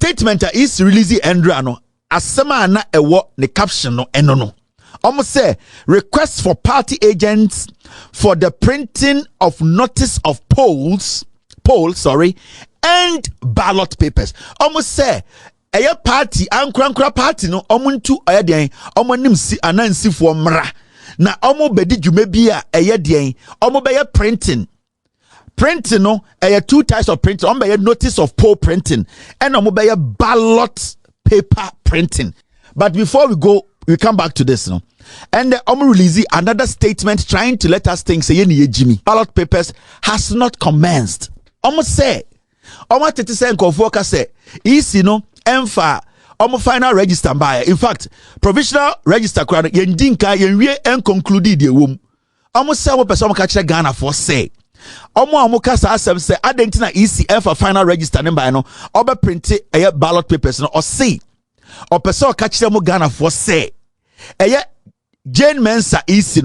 statement is releasing Andrea no asema na ewo ne caption no eno no. Almost say request for party agents for the printing of notice of polls, and ballot papers. Almost say a party ankra party no omuntu ayeden omonim si anansi fo mra na omo bedi dwuma bia ayeden omo be printing no two types of printing. Omo be notice of poll printing and omo be ballot paper printing. But before we come back to this no. And the release another statement trying to let us think say Jimmy ballot papers has not commenced. Almost say almost 30% of workers say easy no emfa final register by. In fact, provisional register crowd yendinka yenwie en concluded the womb. Almost say one person catch Ghana for say amuka say adentina easy emfa final register number no obe print a ballot papers no or say or person catch them Ghana for say Jane Mensah is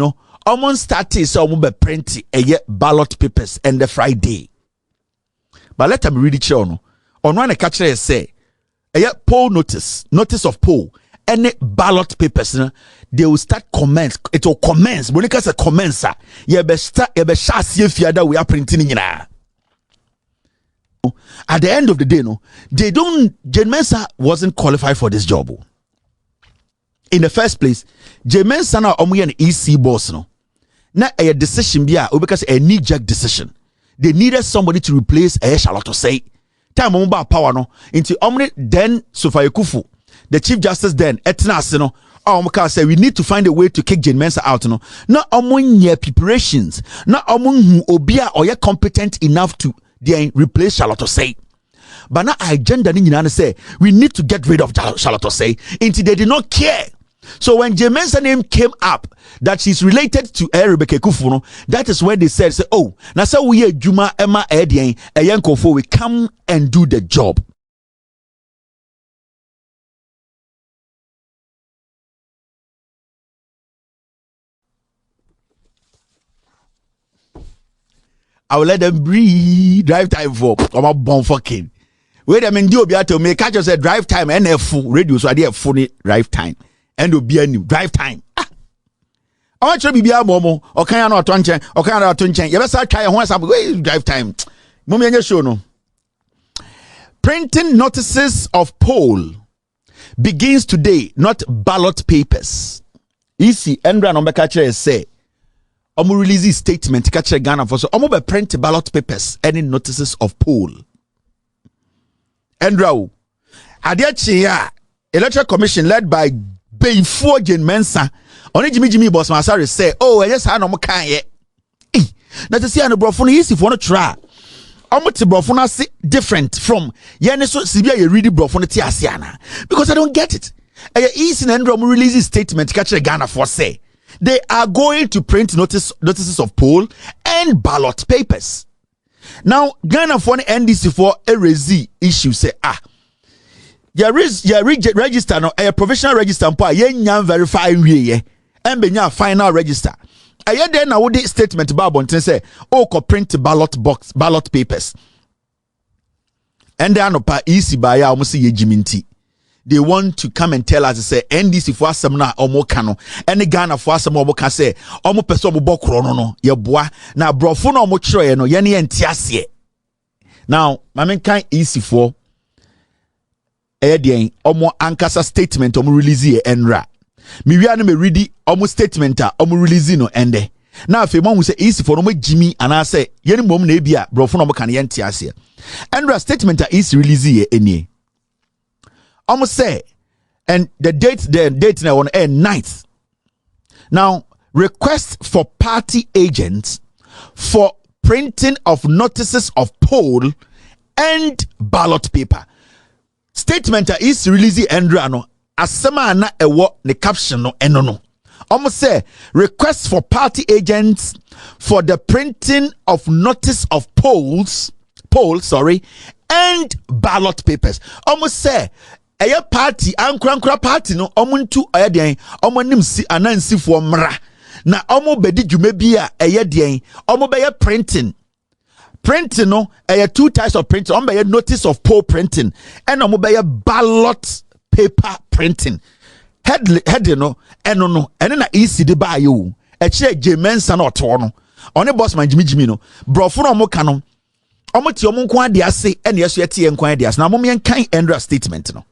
almost started so be print ballot papers and the Friday. But let me read it on one catch say poll notice of poll and ballot papers they will start commence. It will commence. When it comes to commence, you be start you be shasi fiada we are printing at the end of the day, Jane Mensah wasn't qualified for this job. In the first place, Mensah na omo an EC boss no. Na a decision bia because a knee-jerk decision. They needed somebody to replace Charlotte say. Time omo ba power no. Into omni then Sofa Kufu, the Chief Justice then etna no. Omo say we need to find a way to kick Jane Mensah out no. Na omo nye preparations. Na omo hu obia or competent enough to then replace Charlotte say. But now agenda ni nyina say we need to get rid of Charlotte say. Into they did not care. So when Jane Mensah's name came up that she's related to Rebecca Kufuno, that is when they said, oh, now so we Juma Emma Edian a Yankofo we come and do the job. I will let them breathe. Drive time for I'm born fucking. Wait a minute, you to me catch us a drive time and a full radio, so I did a funny drive time. And will be a new drive time. I want to be a momo or can I not tonchen or can I not tonchen? You better try once up drive time. Mummy and your show no. Printing notices of poll begins today, not ballot papers. Easy, Andrea number catcher say. Omo release statement catcher Ghana for so omo be print ballot papers any notices of poll. Andrea, Adiachia Electoral Commission led by before Jane Mensah only Jimmy boss Masari say oh yes I no mo kan ye na to see an brofo no easy for no try omo te brofo no say different from ye ne so sibia ye read brofo no te ase ana because I don't get it easy na ndro mo release statement catch Ghana for say they are going to print notices of poll and ballot papers. Now Ghana for NDC for a issue say register no a provisional register mpo a verify wie and be final register then na wo statement ba bonten say ko print ballot papers and then no pa easy by ya almost ye jiminti they want to come and tell us say NDC for asem na omo ka no and Ghana for asem omo ka say omo person omo bokro no ye boa na brofo na omo kire no ye ne entiase. Now mamen kan easy for omo ankasa statement omo release ye enra mi wi anu me ready omo statement a omo release no ende na afi mo hu say easy for no mo jimi ana say ye ni mom na e bia brofo no mo kan ye ntiase enra statement a easy release ye eni omo say and the date na on air 9th. Now request for party agents for printing of notices of poll and ballot paper. Statement is release Andrea no asema na ewo ne caption no eno no. Almost say request for party agents for the printing of notice of poll and ballot papers. Almost say party ankra party no omuntu ayeden omonim si anansi fo mra na omo bedi dwuma bia den omo be printing printing no two types of printing. On by notice of poll printing and on by ballot paper printing. Head no and then easy to buy you. A chair J Mensah no tono. On a boss man Jimmy no. Brofo no mo canon. Omo ti omo kwa dia se and yes yet and kwa dia. Now mommy and kind end statement no.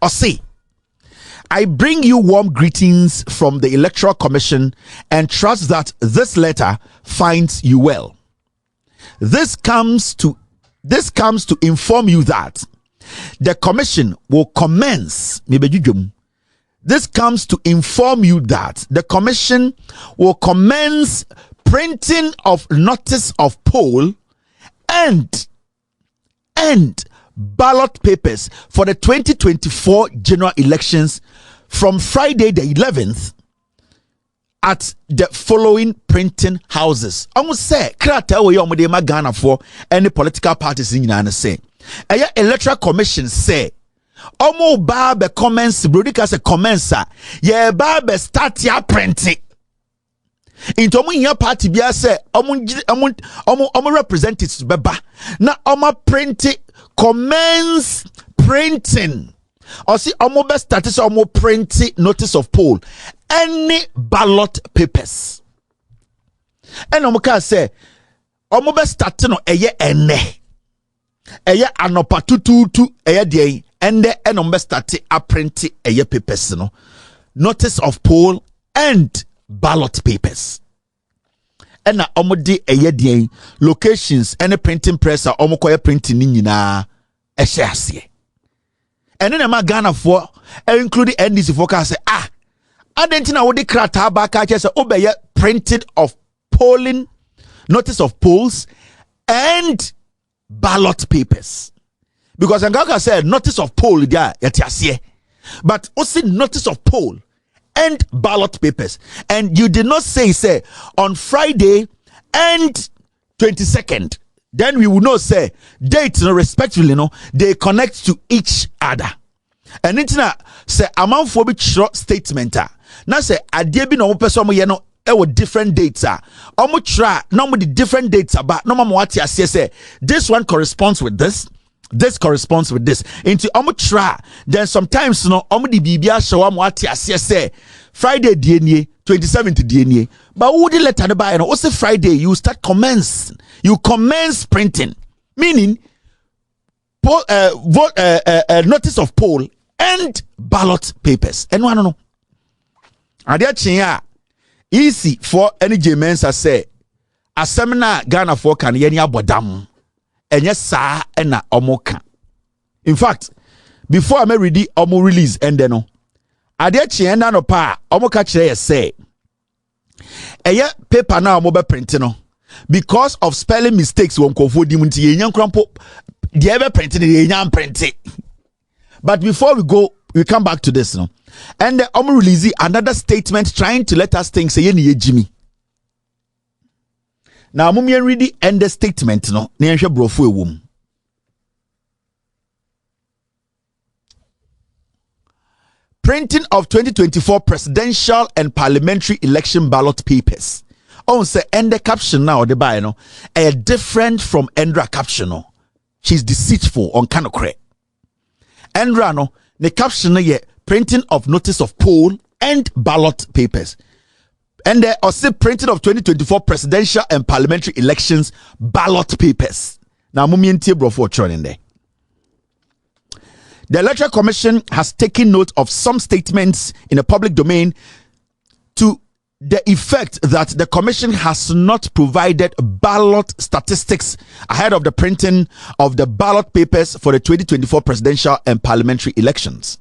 Or say, I bring you warm greetings from the Electoral Commission and trust that this letter finds you well. This comes to inform you that the commission will commence. This comes to inform you that the commission will commence printing of notice of poll and ballot papers for the 2024 general elections from Friday the 11th at the following printing houses. Almost say krata we yomode ma Ghana for any political parties in Ghana say. Aya Electoral Commission say omo ba be commence brodika se commence ye ba be start ya printing. Into omo nya party bia say omo representatives beba na omo printing commence printing or see omo best status omo printing notice of poll any ballot papers and omo can say omo best starting no eye anopa tututu eye dey and omo best start a print eye papers no notice of poll and ballot papers. And na omo de eye locations any printing press a omo koye printing ni nyina e hye ase. And then ma Ghana for including NDC for ka say adentina wo de krata ba ka che say obeye printed of polling notice of polls and ballot papers. Because Ngaka said notice of poll there yet ase. But also notice of poll and ballot papers, and you did not say on Friday and 22nd. Then we will not say dates respectively. No, they connect to each other. And it's not say amount for which short statement. Now say adie bi no person mo ye no with different dates. Omo try no the different dates about no more what say this one corresponds with this. This corresponds with this. Into omo try. Then sometimes no omo di bibia show am what say Friday DNA 27th DNA. But who the letter buy no also Friday you start commence. You commence printing. Meaning notice of poll and ballot papers. And one no. Adia chinya easy for any Mensah say a seminar Ghana for can yeni abodam. Enye sa ena omoka. In fact, before I may read the omo release and then no, ade chienda no pa omoka kire say eye paper na omo be print no because of spelling mistakes won kofo di munti yenyan krampo de be print ne yenyan print. But before we come back to this no, and the omo release another statement trying to let us think say ye ni Jimmy. Now, mummy read the end statement no. Nienshe brofo ewum. Printing of 2024 presidential and parliamentary election ballot papers. On say end the caption now the buy no. A different from Endra caption no. She's deceitful on kanokre. Endra no. The caption no ye printing of notice of poll and ballot papers. And there also printing of 2024 presidential and parliamentary elections ballot papers. Now, Mumientie Brofo in there. The Electoral Commission has taken note of some statements in the public domain to the effect that the Commission has not provided ballot statistics ahead of the printing of the ballot papers for the 2024 presidential and parliamentary elections.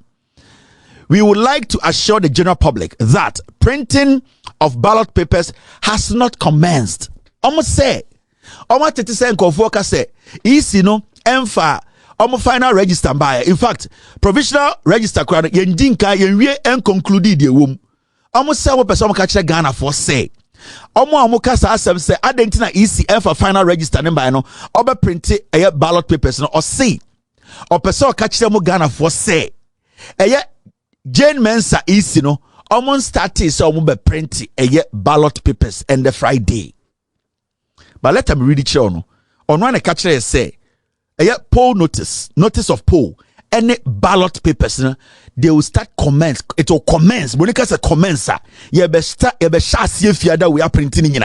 We would like to assure the general public that printing of ballot papers has not commenced. Almost say, almost 30% Kofoka say, easy no, emfa, almost final register by. In fact, provisional register crowd, yendinka, yenwie and concluded the womb. Almost say, what person catch Ghana for say. Almost kasa asem say, adentina easy emfa final register number no, oba print a ballot papers no, or say, or person catch them Ghana for say, Jane Mensah is no almost started so be print ballot papers and the Friday. But let me read it on one a catcher say poll notice of poll any ballot papers they will start commence. It will commence when it a commence you be start you be shasi fiada we are printing in.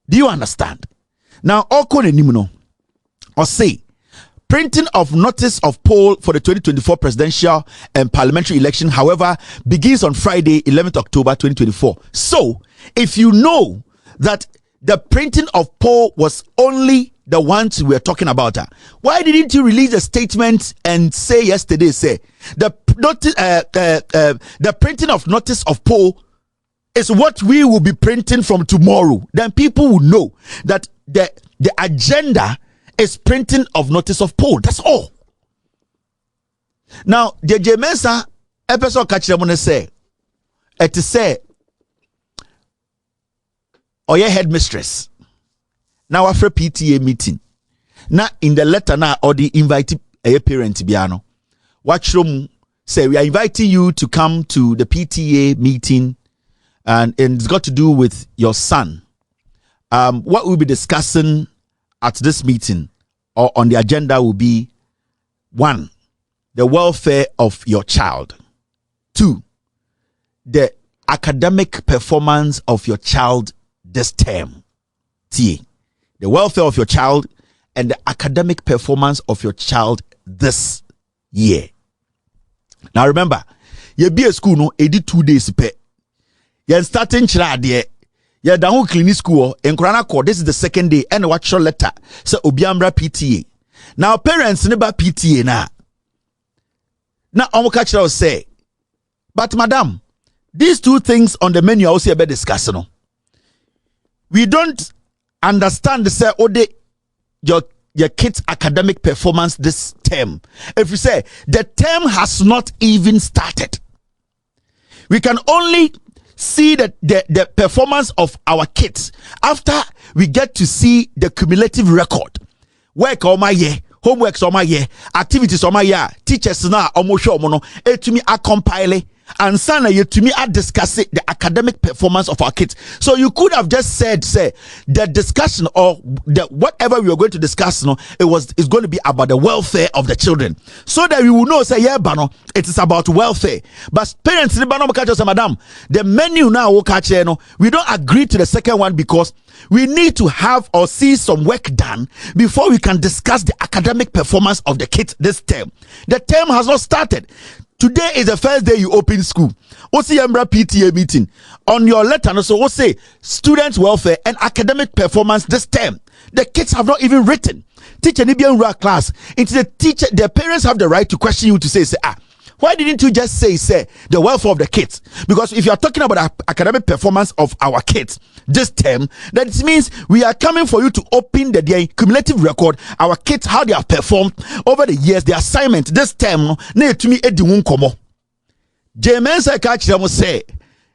Do you understand? Now all nimuno or say printing of notice of poll for the 2024 presidential and parliamentary election, however, begins on Friday, 11th October 2024. So, if you know that the printing of poll was only the ones we are talking about, why didn't you release a statement and say yesterday, the printing of notice of poll is what we will be printing from tomorrow? Then people will know that the agenda is printing of notice of poll. That's all. Now, the Mensah episode catch them say, it say, or your headmistress. Now after PTA meeting, now in the letter now or the invite a parent biano. Watch room say we are inviting you to come to the PTA meeting, and it's got to do with your son. What we'll be discussing at this meeting or on the agenda will be 1, the welfare of your child. 2, the academic performance of your child this term. The welfare of your child and the academic performance of your child this year. Now remember, you be a school no 82 days pe. You starting chira yeah, down clinic school in Kranako. This is the second day, and watch your letter. So Obiambra PTA. Now parents never PTA na. Now catch will say, but madam, these 2 things on the menu also about discussing. We don't understand the say your kids' academic performance this term. If you say the term has not even started, we can only see the performance of our kids after we get to see the cumulative record. Work on my year, homeworks on my year, activities on my year, teachers now almost show mono to me a compile and sana you to me are discussing the academic performance of our kids. So you could have just said the discussion or the whatever we are going to discuss it's going to be about the welfare of the children, so that we will know bano it is about welfare. But parents madam, the menu now we don't agree to the second one because we need to have or see some work done before we can discuss the academic performance of the kids this term. The term has not started. Today is the first day you open school. What's the PTA meeting? On your letter, so we'll say students' welfare and academic performance this term. The kids have not even written. Teacher Nibian class. Into the teacher, their parents have the right to question you to say, why didn't you just say the welfare of the kids? Because if you are talking about academic performance of our kids this term, that means we are coming for you to open the cumulative record, our kids, how they have performed over the years, the assignment this term. Mensah catch them say,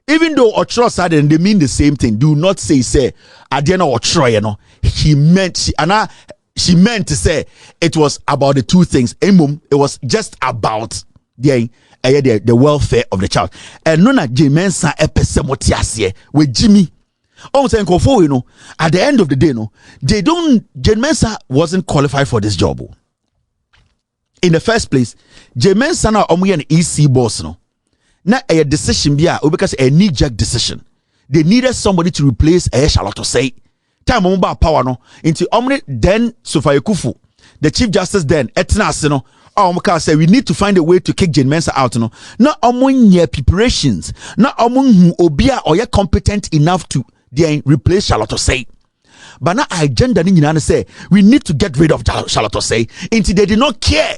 even though Ochro said they mean the same thing, do not say Adena Ochro, she meant to say it was about the 2 things. It was just about the welfare of the child. And nona Mensah epesemotiasie with Jimmy. At the end of the day, Mensah wasn't qualified for this job. In the first place, Mensah na an EC boss na a decision because a knee-jerk decision. They needed somebody to replace Charlotte say. Time about power into then Sofia Kufu, the Chief Justice then etna say we need to find a way to kick Mensah out. Not among your preparations, not among who obia or you're competent enough to replace Charlotte say. But now agenda say we need to get rid of Charlotte say. Until they did not care.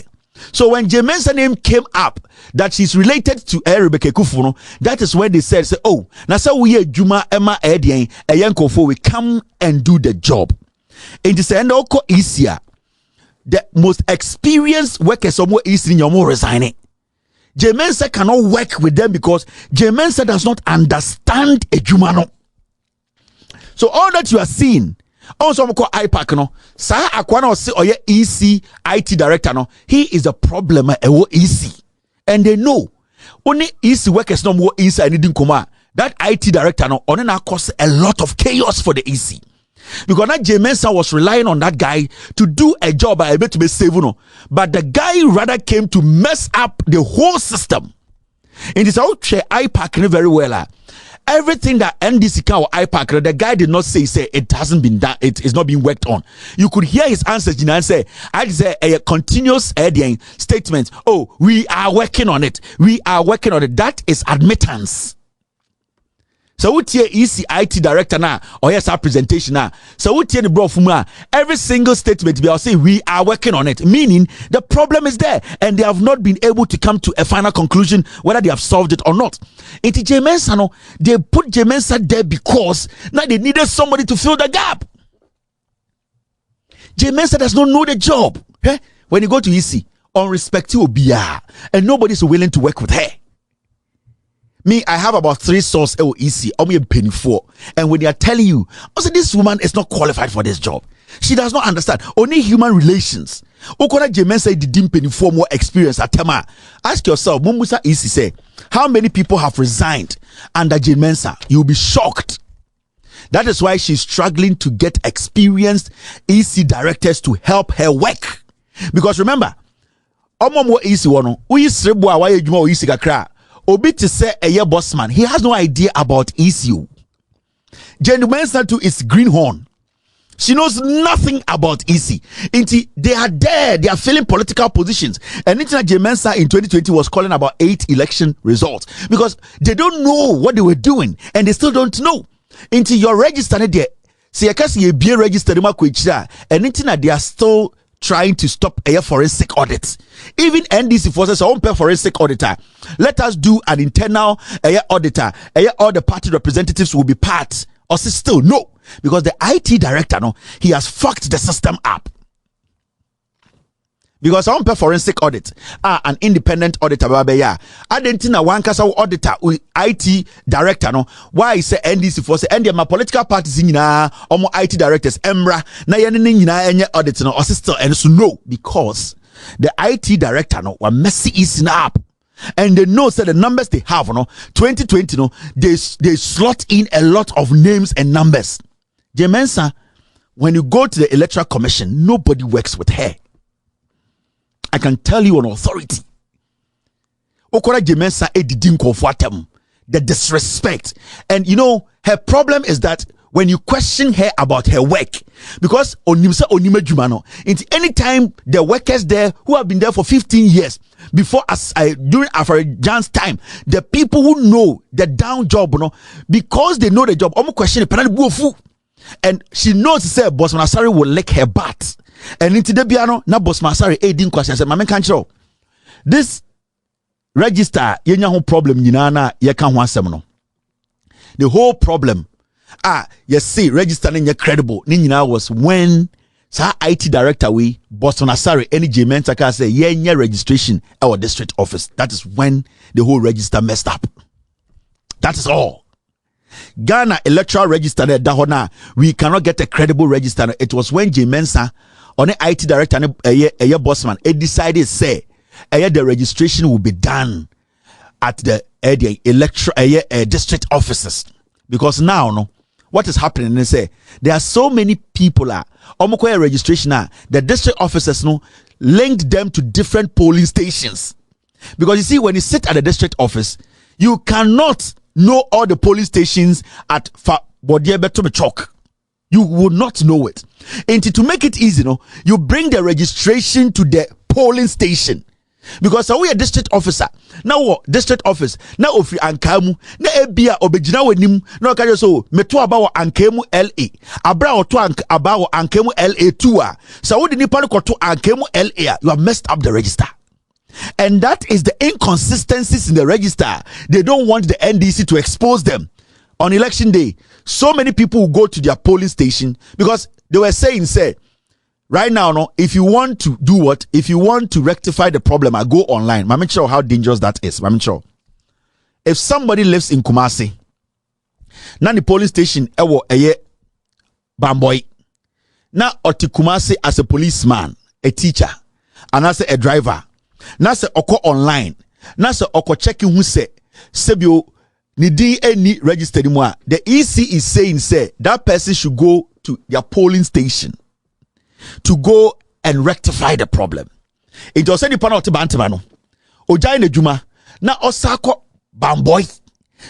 So when Mensah name came up that she's related to Rebecca Kufuno, that is when they said, oh, now so we Juma Emma Edian a young Kofo we come and do the job. And this end easier. The most experienced workers somewhere is in your more resigning. Mensah cannot work with them because Mensah does not understand a Jumano. So all that you are seeing, also IPAC no, sa akwana ose oye EC IT director no, he is a problem EC, and they know only EC workers no more inside needing koma that IT director no on na cause a lot of chaos for the EC. Because now Mensah was relying on that guy to do a job by able to be saved, no. But the guy rather came to mess up the whole system. In this out IPAC very well. Everything that NDC can or IPAC, the guy did not say it hasn't been done, it is not being worked on. You could hear his answers, and say, I say a continuous statement. Oh, we are working on it. We are working on it. That is admittance. So what here is IT director now, or yes, our presentation now. So what here the bro from every single statement we are saying we are working on it, meaning the problem is there, and they have not been able to come to a final conclusion whether they have solved it or not. Into Mensah, no, they put Mensah there because now they needed somebody to fill the gap. Mensah does not know the job. Eh? When you go to EC, unrespectful BR, and nobody's willing to work with her. Me, I have about 3 sources EC, penny 4, and when they are telling you, also this woman is not qualified for this job. She does not understand only human relations. Okona Mensah did penny 4 more experience at Tema. Ask yourself, Mumbusa EC say, how many people have resigned under Mensah? You'll be shocked. That is why she's struggling to get experienced EC directors to help her work. Because remember, Omomo EC wano, uyi srebu awaye juma EC kakra. Obi to say a year boss man, he has no idea about ECU. Mensah too is greenhorn. She knows nothing about EC. They are there, they are filling political positions. And Mensah in 2020 was calling about 8 election results because they don't know what they were doing and they still don't know. Your register there, see, I can't see a beer register, and they are still trying to stop a forensic audit. Even NDC forces our own forensic auditor. Let us do an internal auditor. All the party representatives will be part. Or still no, because the IT director, no, he has fucked the system up. Because our own forensic audit, an independent auditor, I didn't know one case auditor, IT director, no. Why say NDC force and my political parties in or IT directors, Emra, na any audit, no, or sister, and so no, because the IT director, no, were messy is up. And they know that the numbers they have, no, 2020, no, they slot in a lot of names and numbers. Mensah, when you go to the Electoral Commission, nobody works with her. I can tell you on authority. Okora Mensah didn't go for them. The disrespect. And you know, her problem is that when you question her about her work, because anytime the workers there who have been there for 15 years, before during Afro-Jan's time, the people who know the down job, because they know the job, question and she knows say Boss Masari will lick her butt. And into the piano, na Boss Masari didn't question. Said, "Mama can't show this register. Yenya whole problem. Yinana ye can't want some. The whole problem, you see, registering your credible. Nina was when sa IT director we Boss Masari any Mensah can say yenya registration our district office. That is when the whole register messed up. That is all. Ghana electoral register there, we cannot get a credible register. It was when Mensah on the IT director a bossman decided say the registration will be done at the electoral district offices, because now no what is happening is say there are so many people registration the district officers linked them to different polling stations, because you see when you sit at the district office you cannot know all the polling stations at Bodiebe. You would not know it. And to make it easy, you bring the registration to the polling station. Because we are district officer. Now district office. Now if you ankamu, na ebia obejina wenim, na okaje so meto abawo ankemu LA. Abra oto abawo ankemu LA 2. So we nipa koto ankemu LA, you have messed up the register. And that is the inconsistencies in the register. They don't want the NDC to expose them. On election day, so many people will go to their polling station because they were saying, right now, if you want to do what? If you want to rectify the problem, I go online. I'm not sure how dangerous that is. I'm not sure. If somebody lives in Kumasi, now the polling station, Bamboy, now oti Kumasi as a policeman, a teacher, and as a driver. Now say oko online. Now say oko checking who say sebio Nidi any registered moi. The EC is saying say that person should go to their polling station to go and rectify the problem. It was any panel to bantamano. Ojai ne juma na osako bamboy.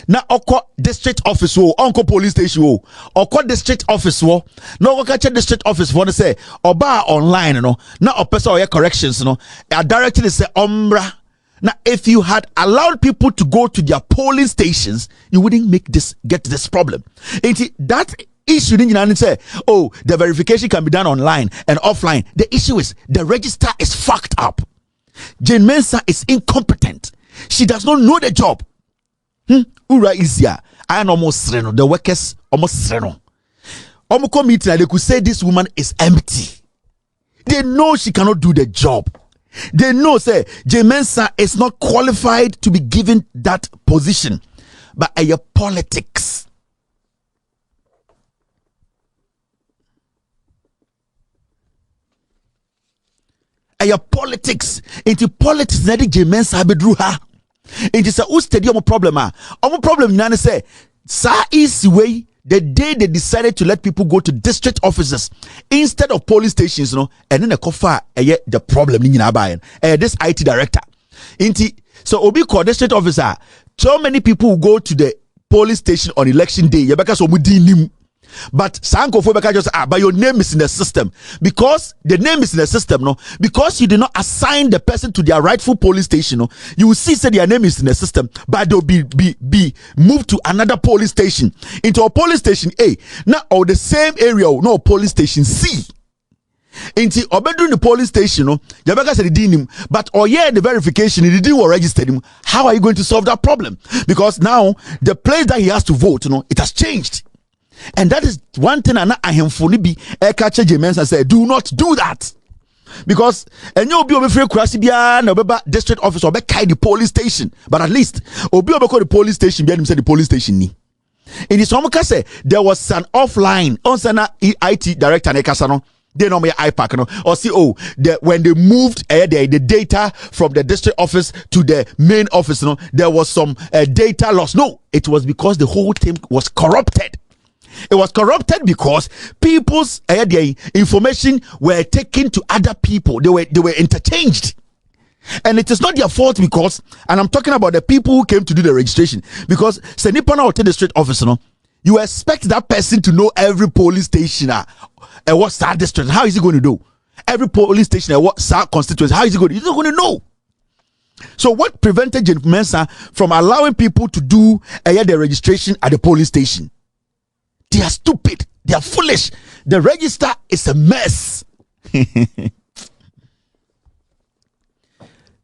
Na oko district office wo onko police station wo oko district office wo na oko catch district office for say oba online no na opesa oye corrections no a directly say ombra. Now if you had allowed people to go to their polling stations, you wouldn't get this problem. That issue didn't say, oh, the verification can be done online and offline. The issue is the register is fucked up. Jane Mensah is incompetent. She does not know the job. Ura is here. I am almost reno. The workers almost reno. Omoko meeting, they could say this woman is empty. They know she cannot do the job. They know say Jane Mensah is not qualified to be given that position. But your politics. Your politics. Into politics, na Jane Mensah bedru ha. Into say who study omo problem ah. Omo problem nane say sa is way the day they decided to let people go to district offices instead of police stations, and then the kofa the problem in this IT director. So Obi called district officer. So many people who go to the police station on election day. But Sankofo Beka just but your name is in the system. Because the name is in the system, because you did not assign the person to their rightful police station, you will see say their name is in the system, but they'll be moved to another police station. Into a police station A. Now or the same area, no police station C. Into obedru the police station, Yabaka said him, but the verification, he didn't register him. How are you going to solve that problem? Because now the place that he has to vote, it has changed. And that is one thing I am fully be a catcher Jane Mensah said, do not do that. Because and you'll be over free Krasibia, no district office or back the police station. But at least Obi over the police station, be said the police station ni. In this one say there was an offline on sana IT director Nekasano. They know me iPack no or see when they moved the data from the district office to the main office there was some data loss. No, it was because the whole thing was corrupted. It was corrupted because people's information were taken to other people. They were interchanged. And it is not their fault because, and I'm talking about the people who came to do the registration, because Senipana or district office, you expect that person to know every police station and what star district. How is he going to do? Every police station and what star constituency. How is he going to do? He's not going to know. So what prevented Jane Mensah from allowing people to do the registration at the police station? They are stupid. They are foolish. The register is a mess.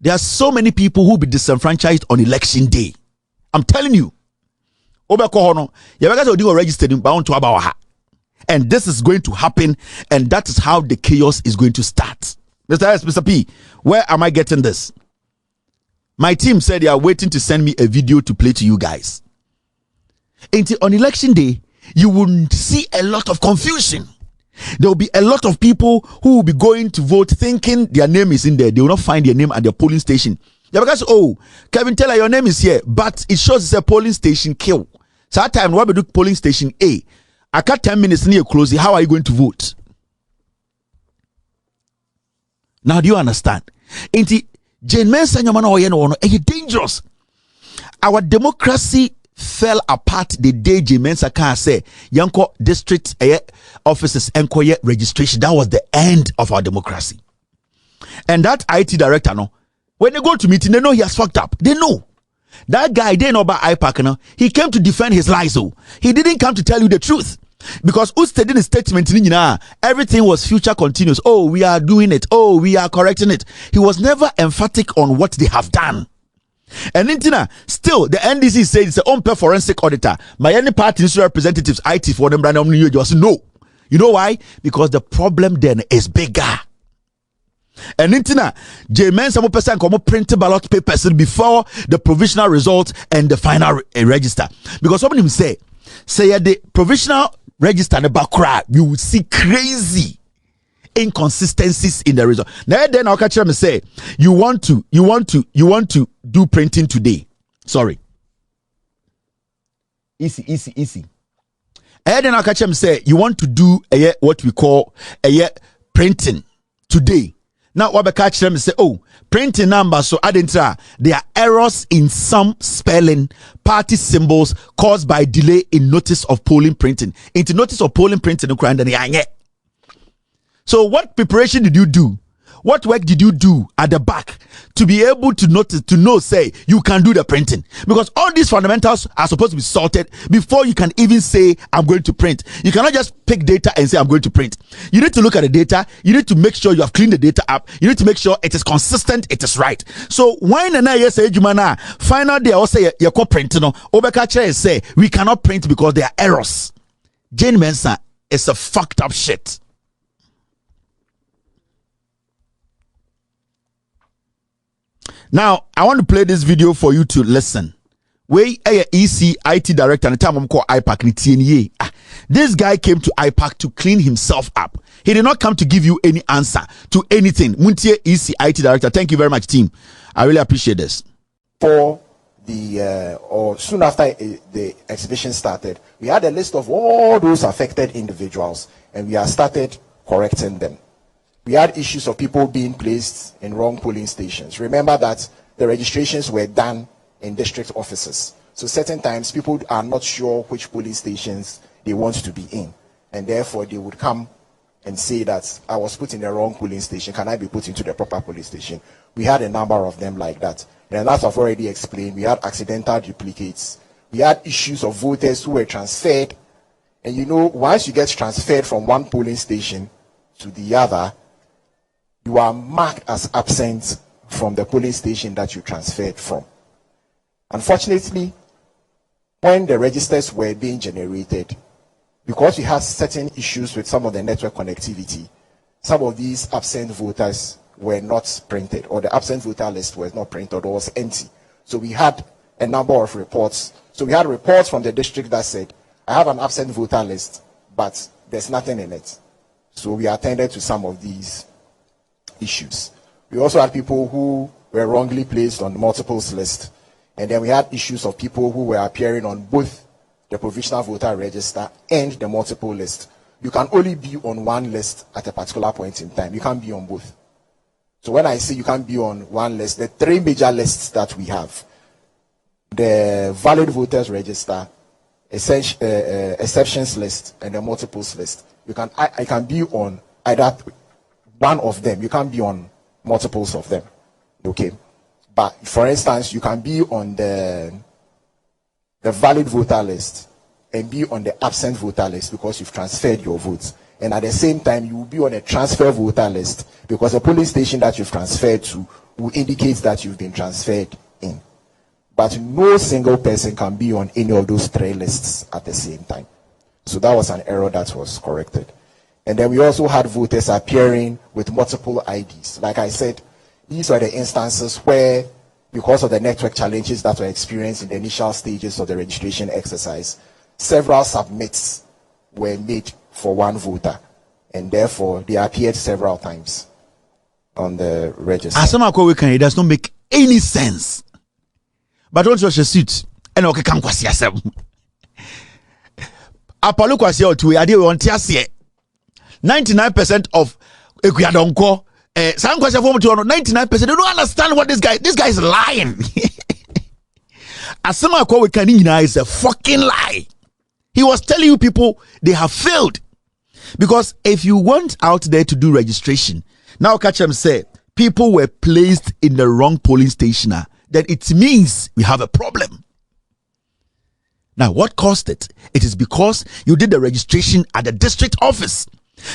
There are so many people who will be disenfranchised on election day. I'm telling you. And this is going to happen, and that is how the chaos is going to start. Mr. S, Mr. P, where am I getting this? My team said they are waiting to send me a video to play to you guys. On election day, you will see a lot of confusion. There will be a lot of people who will be going to vote thinking their name is in there. They will not find their name at their polling station. Yeah, because Kevin Taylor, your name is here, but it shows it's a polling station kill. So that time, what we do polling station A. I got 10 minutes near closing. How are you going to vote? Now, do you understand? Jane Mensah is dangerous. Our democracy fell apart the day Jane Mensah can say Yanko district offices enquire registration. That was the end of our democracy. And that IT director, when they go to meeting, they know he has fucked up. They know. That guy, they know about IPAC, he came to defend his lies. He didn't come to tell you the truth. Because who stated in a statement, everything was future continuous. Oh, we are doing it. Oh, we are correcting it. He was never emphatic on what they have done. And still, the NDC said it's a own forensic auditor. My any party representatives, IT for them, no. You know why? Because the problem then is bigger. And Jane Mensah person come print ballot papers before the provisional result and the final register. Because somebody will say the provisional register the background, you will see crazy inconsistencies in the result. Now then I'll catch them and say you want to do printing today. Sorry. Easy. And then I catch him say, you want to do what we call printing today. Now, what I catch them say, oh, printing number. So I didn't try. There are errors in some spelling, party symbols caused by delay in notice of polling printing. Into notice of polling printing, so what preparation did you do? What work did you do at the back to be able to notice, to know, say, you can do the printing? Because all these fundamentals are supposed to be sorted before you can even say, I'm going to print. You cannot just pick data and say, I'm going to print. You need to look at the data. You need to make sure you have cleaned the data up. You need to make sure it is consistent, it is right. So when I say, Jumana, final day, I'll say, you print, Obeka say, we cannot print because there are errors. Jane Mensah is a fucked up shit. Now, I want to play this video for you to listen. We EC IT director and the time I'm called IPAC. This guy came to IPAC to clean himself up. He did not come to give you any answer to anything. Muntie EC IT director. Thank you very much, team. I really appreciate this. For the or soon after the exhibition started, we had a list of all those affected individuals, and we have started correcting them. We had issues of people being placed in wrong polling stations. Remember that the registrations were done in district offices. So certain times people are not sure which polling stations they want to be in. And therefore they would come and say that I was put in the wrong polling station. Can I be put into the proper polling station? We had a number of them like that. And as I've already explained, we had accidental duplicates. We had issues of voters who were transferred. And you know, once you get transferred from one polling station to the other, you are marked as absent from the polling station that you transferred from. Unfortunately, when the registers were being generated, because we had certain issues with some of the network connectivity, some of these absent voters were not printed, or the absent voter list was not printed or was empty. So we had a number of reports. So we had reports from the district that said, I have an absent voter list, but there's nothing in it. So we attended to some of these issues. We also had people who were wrongly placed on the multiples list, and then we had issues of people who were appearing on both the provisional voter register and the multiple list. You can only be on one list at a particular point in time. You can't be on both. So when I say you can't be on one list, the three major lists that we have: the valid voters register, exceptions list, and the multiples list. I can be on either one of them. You can't be on multiples of them. Okay. But for instance, you can be on the valid voter list and be on the absent voter list because you've transferred your votes. And at the same time, you will be on a transfer voter list because the polling station that you've transferred to will indicate that you've been transferred in. But no single person can be on any of those three lists at the same time. So that was an error that was corrected. And then we also had voters appearing with multiple IDs. Like I said, these were the instances where, because of the network challenges that were experienced in the initial stages of the registration exercise, several submits were made for one voter, and therefore they appeared several times on the register. As it does not make any sense. But don't rush a suit. And okay, come kwasi asem. Apollo kwasi otu ade won tiase. 99% of Ekuadonko, some question for 99%, they don't understand what this guy is lying. Asema kwa Wekanina is a fucking lie. He was telling you people they have failed. Because if you went out there to do registration, now catch them say people were placed in the wrong polling station, then it means we have a problem. Now, what caused it? It is because you did the registration at the district office.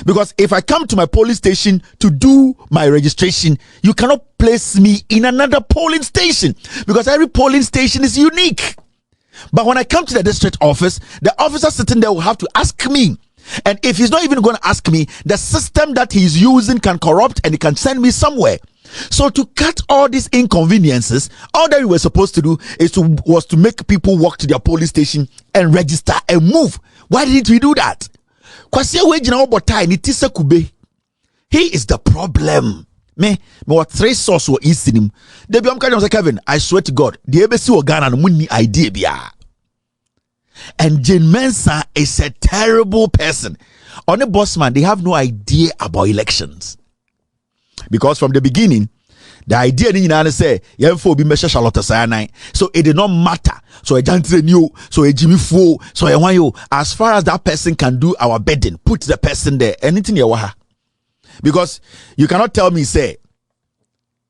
Because if I come to my polling station to do my registration, you cannot place me in another polling station because every polling station is unique. But when I come to the district office, the officer sitting there will have to ask me. And if he's not even going to ask me, the system that he's using can corrupt and he can send me somewhere. So to cut all these inconveniences, all that we were supposed to do was to make people walk to their polling station and register and move. Why didn't we do that? He is the problem. Me what three source were easing him. They be Kevin, I swear to God, the ABC or Ghana no money idea bia. And Jane Mensah is a terrible person. On the bossman, they have no idea about elections. Because from the beginning, the idea is say, so it did not matter. So a gentleman new, so a Jimmy Fo, so a one you, as far as that person can do our bidding, put the person there, anything you want. Because you cannot tell me, say,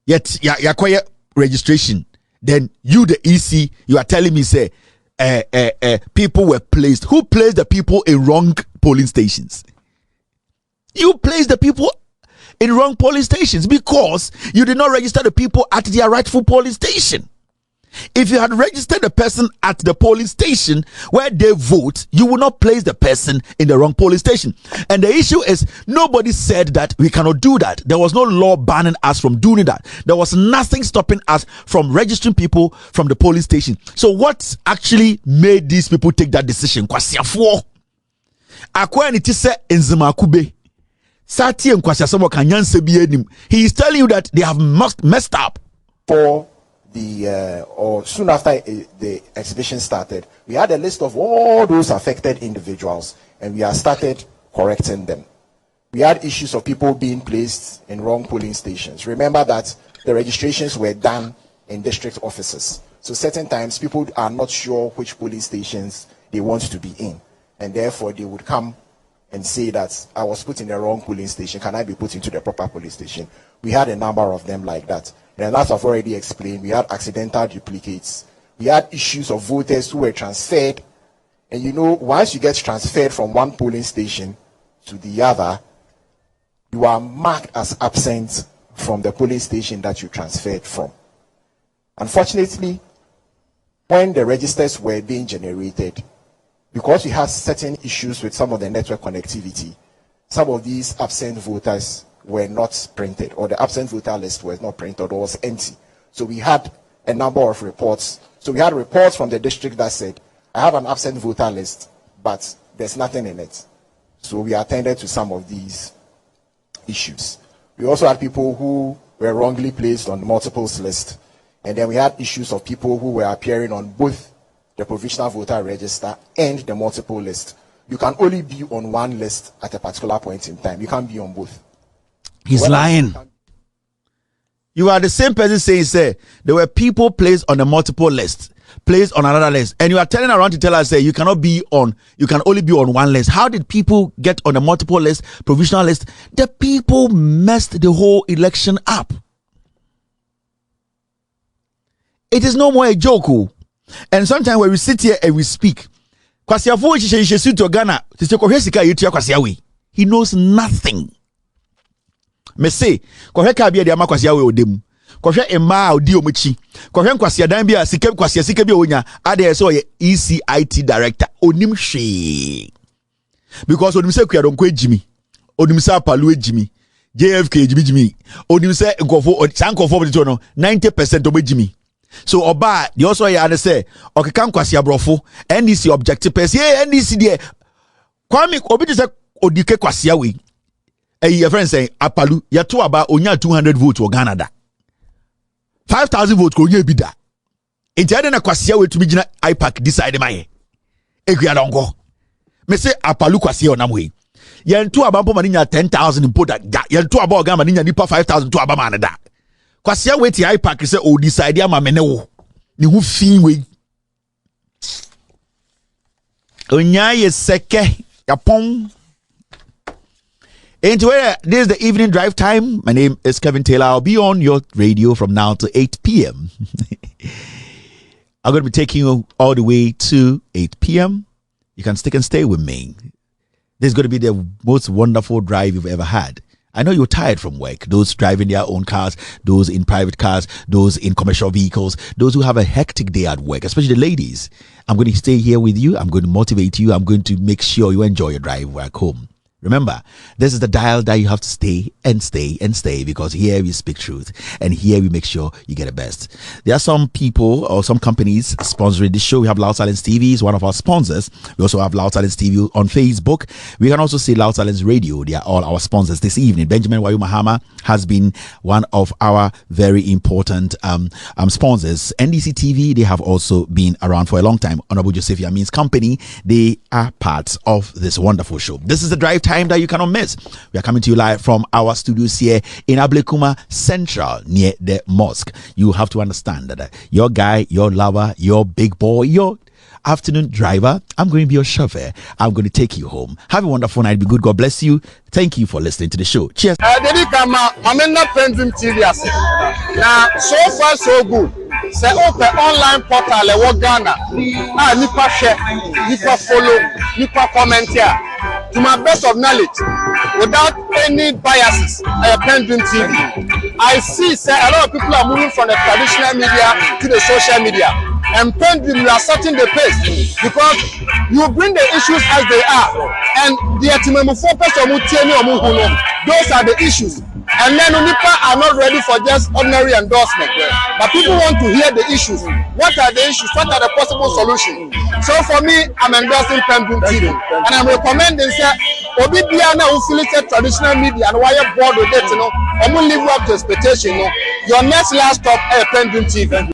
yet you acquire registration, then you, the EC, you are telling me, say, people were placed. Who placed the people in wrong polling stations? You placed the people in wrong polling stations because you did not register the people at their rightful polling station. If you had registered the person at the polling station where they vote, you would not place the person in the wrong polling station. And the issue is, nobody said that we cannot do that. There was no law banning us from doing that. There was nothing stopping us from registering people from the polling station. So what actually made these people take that decision? He is telling you that they have messed up. For or soon after the exhibition started, we had a list of all those affected individuals, and we have started correcting them. We had issues of people being placed in wrong polling stations. Remember that the registrations were done in district offices. So certain times people are not sure which polling stations they want to be in, and therefore they would come and say that I was put in the wrong polling station. Can I be put into the proper polling station? We had a number of them like that. And as I've already explained, we had accidental duplicates. We had issues of voters who were transferred. And you know, once you get transferred from one polling station to the other, you are marked as absent from the polling station that you transferred from. Unfortunately, when the registers were being generated, because we had certain issues with some of the network connectivity, some of these absent voters were not printed, or the absent voter list was not printed or was empty. So we had a number of reports. So we had reports from the district that said, I have an absent voter list, but there's nothing in it. So we attended to some of these issues. We also had people who were wrongly placed on the multiples list. And then we had issues of people who were appearing on both the provisional voter register and the multiple list. You can only be on one list at a particular point in time. You can't be on both. He's lying. You are the same person saying, say, there were people placed on a multiple list, placed on another list, and you are turning around to tell us, say, you can only be on one list. How did people get on a multiple list, provisional list? The people messed the whole election up. It is no more a joke. And sometimes when we sit here and we speak, he knows nothing. Me say, kohwe ka bia de amakwase we odem. Kohwe emma odi omuchi. Kohwe nkwase dan bia sike bia onya ade so ye ECIT director onim hwe. Because onim se kuadonko ejimi. Onim se apalu ejimi. JFK ejimi. Onim se nkofo sankofo bodi no 90% obejimi. So oba the also ya say okeka nkwase abrofo NDC objective person NDC there kwame obi de se odike kwase we. Your friend saying apalu ya to about onya 200 votes or Ghana da 5,000 votes ko onya bi da enti ade na kwase we tumi gina IPAC decide my ekua dongo me say apalu kwase o nam we yen to aba mpo maninya 10,000 impo da yen to aba Ghana maninya nipa 5,000 to aba man da kwase we ti IPAC say o decide ama me ne wo ni hu fin we onya ye seke yapon. And this is the evening drive time. My name is Kevin Taylor. I'll be on your radio from now to 8 p.m. I'm going to be taking you all the way to 8 p.m. You can stick and stay with me. This is going to be the most wonderful drive you've ever had. I know you're tired from work. Those driving their own cars, those in private cars, those in commercial vehicles, those who have a hectic day at work, especially the ladies. I'm going to stay here with you. I'm going to motivate you. I'm going to make sure you enjoy your drive back home. Remember, this is the dial that you have to stay and stay and stay, because here we speak truth and here we make sure you get the best. There are some people or some companies sponsoring this show. We have Loud Silence TV is one of our sponsors. We also have Loud Silence TV on Facebook. We can also see Loud Silence Radio. They are all our sponsors this evening. Benjamin Wayu Mahama has been one of our very important sponsors. NDC TV, they have also been around for a long time. Honorable Joseph Yamin's company, they are parts of this wonderful show. This is the drive time that you cannot miss. We are coming to you live from our studios here in Ablekuma Central near the mosque. You have to understand that your guy, your lover, your big boy, your afternoon driver, I'm going to be your chauffeur. I'm going to take you home. Have a wonderful night. Be good. God bless you. Thank you for listening to the show. Cheers. I'm not PENDREAM TV. Now, so far so good. Say open online portal le Ghana. Nipa share, nipa follow, nipa comment here. To my best of knowledge, without any biases, PENDREAM TV. I see say a lot of people are moving from the traditional media to the social media. And PENDREAM, you are setting the pace because you bring the issues as they are. And the those are the issues. And then Unipa are not ready for just ordinary endorsement. But people want to hear the issues. What are the issues? What are the possible solutions? So for me, I'm endorsing PENDREAM TV. And I'm recommending, say, Obi Biana who affiliated traditional media and why you're bored with it, I'm going to live up to expectation. Your next last stop, PENDREAM TV.